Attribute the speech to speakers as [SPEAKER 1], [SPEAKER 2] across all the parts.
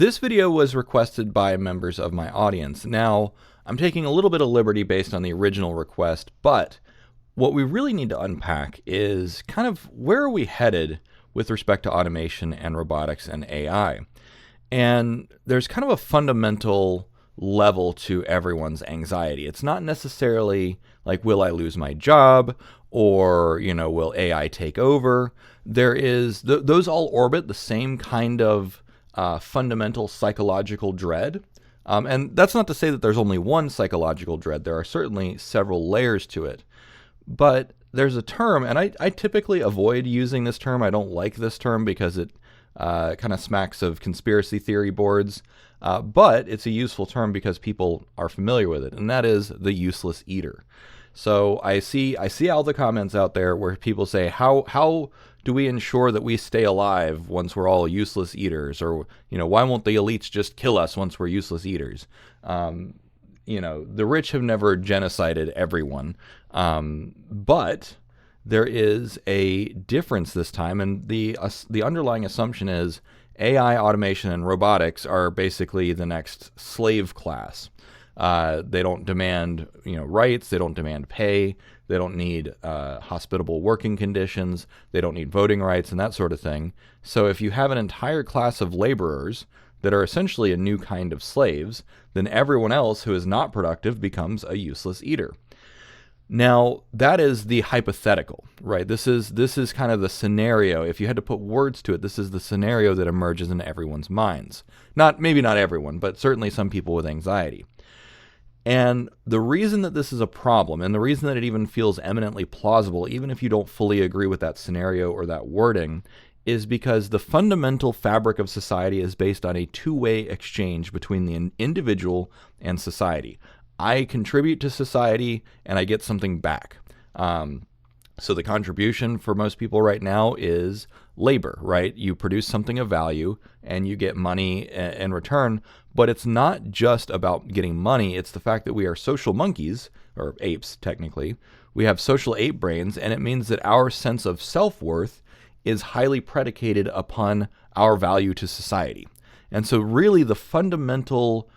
[SPEAKER 1] This video was requested by members of my audience. Now, I'm taking a little bit of liberty based on the original request, but what we really need to unpack is kind of where are we headed with respect to automation and robotics and AI. And there's kind of a fundamental level to everyone's anxiety. It's not necessarily like, will I lose my job? Or, will AI take over? There is, those all orbit the same kind of fundamental psychological dread. And that's not to say that there's only one psychological dread. There are certainly several layers to it. But there's a term, and I typically avoid using this term. I don't like this term because it kind of smacks of conspiracy theory boards. But it's a useful term because people are familiar with it, and that is the useless eater. So I see all the comments out there where people say, how do we ensure that we stay alive once we're all useless eaters? Or, why won't the elites just kill us once we're useless eaters? The rich have never genocided everyone. But there is a difference this time, and the underlying assumption is AI, automation, and robotics are basically the next slave class. They don't demand, rights. They don't demand pay. They don't need hospitable working conditions. They don't need voting rights and that sort of thing. So if you have an entire class of laborers that are essentially a new kind of slaves, then everyone else who is not productive becomes a useless eater. Now, that is the hypothetical, right? This is kind of the scenario. If you had to put words to it, this is the scenario that emerges in everyone's minds. Maybe not everyone, but certainly some people with anxiety. And the reason that this is a problem, and the reason that it even feels eminently plausible, even if you don't fully agree with that scenario or that wording, is because the fundamental fabric of society is based on a two-way exchange between the individual and society. I contribute to society and I get something back. So the contribution for most people right now is labor, right? You produce something of value and you get money in return, but it's not just about getting money. It's the fact that we are social monkeys, or apes technically. We have social ape brains, and it means that our sense of self-worth is highly predicated upon our value to society. And so really the fundamental,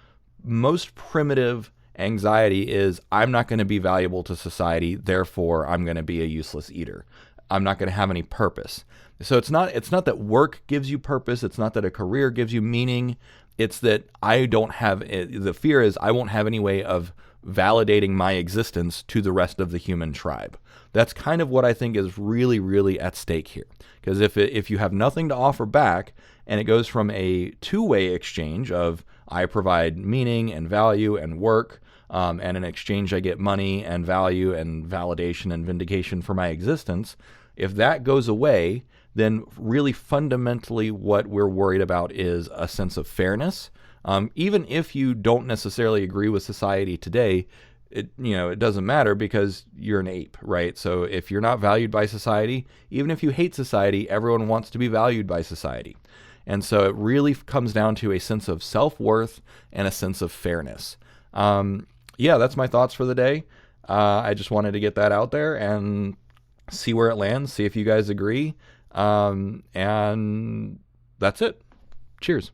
[SPEAKER 1] most primitive anxiety is, I'm not going to be valuable to society, therefore I'm going to be a useless eater. I'm not going to have any purpose. So it's not that work gives you purpose. It's not that a career gives you meaning. It's that the fear is I won't have any way of validating my existence to the rest of the human tribe. That's kind of what I think is really, really at stake here. Because if you have nothing to offer back, and it goes from a two-way exchange of I provide meaning and value and work, and in exchange I get money and value and validation and vindication for my existence, if that goes away, then really fundamentally what we're worried about is a sense of fairness. Even if you don't necessarily agree with society today, it doesn't matter because you're an ape, right? So if you're not valued by society, even if you hate society, everyone wants to be valued by society. And so it really comes down to a sense of self-worth and a sense of fairness. That's my thoughts for the day. I just wanted to get that out there and see where it lands, see if you guys agree. And that's it. Cheers.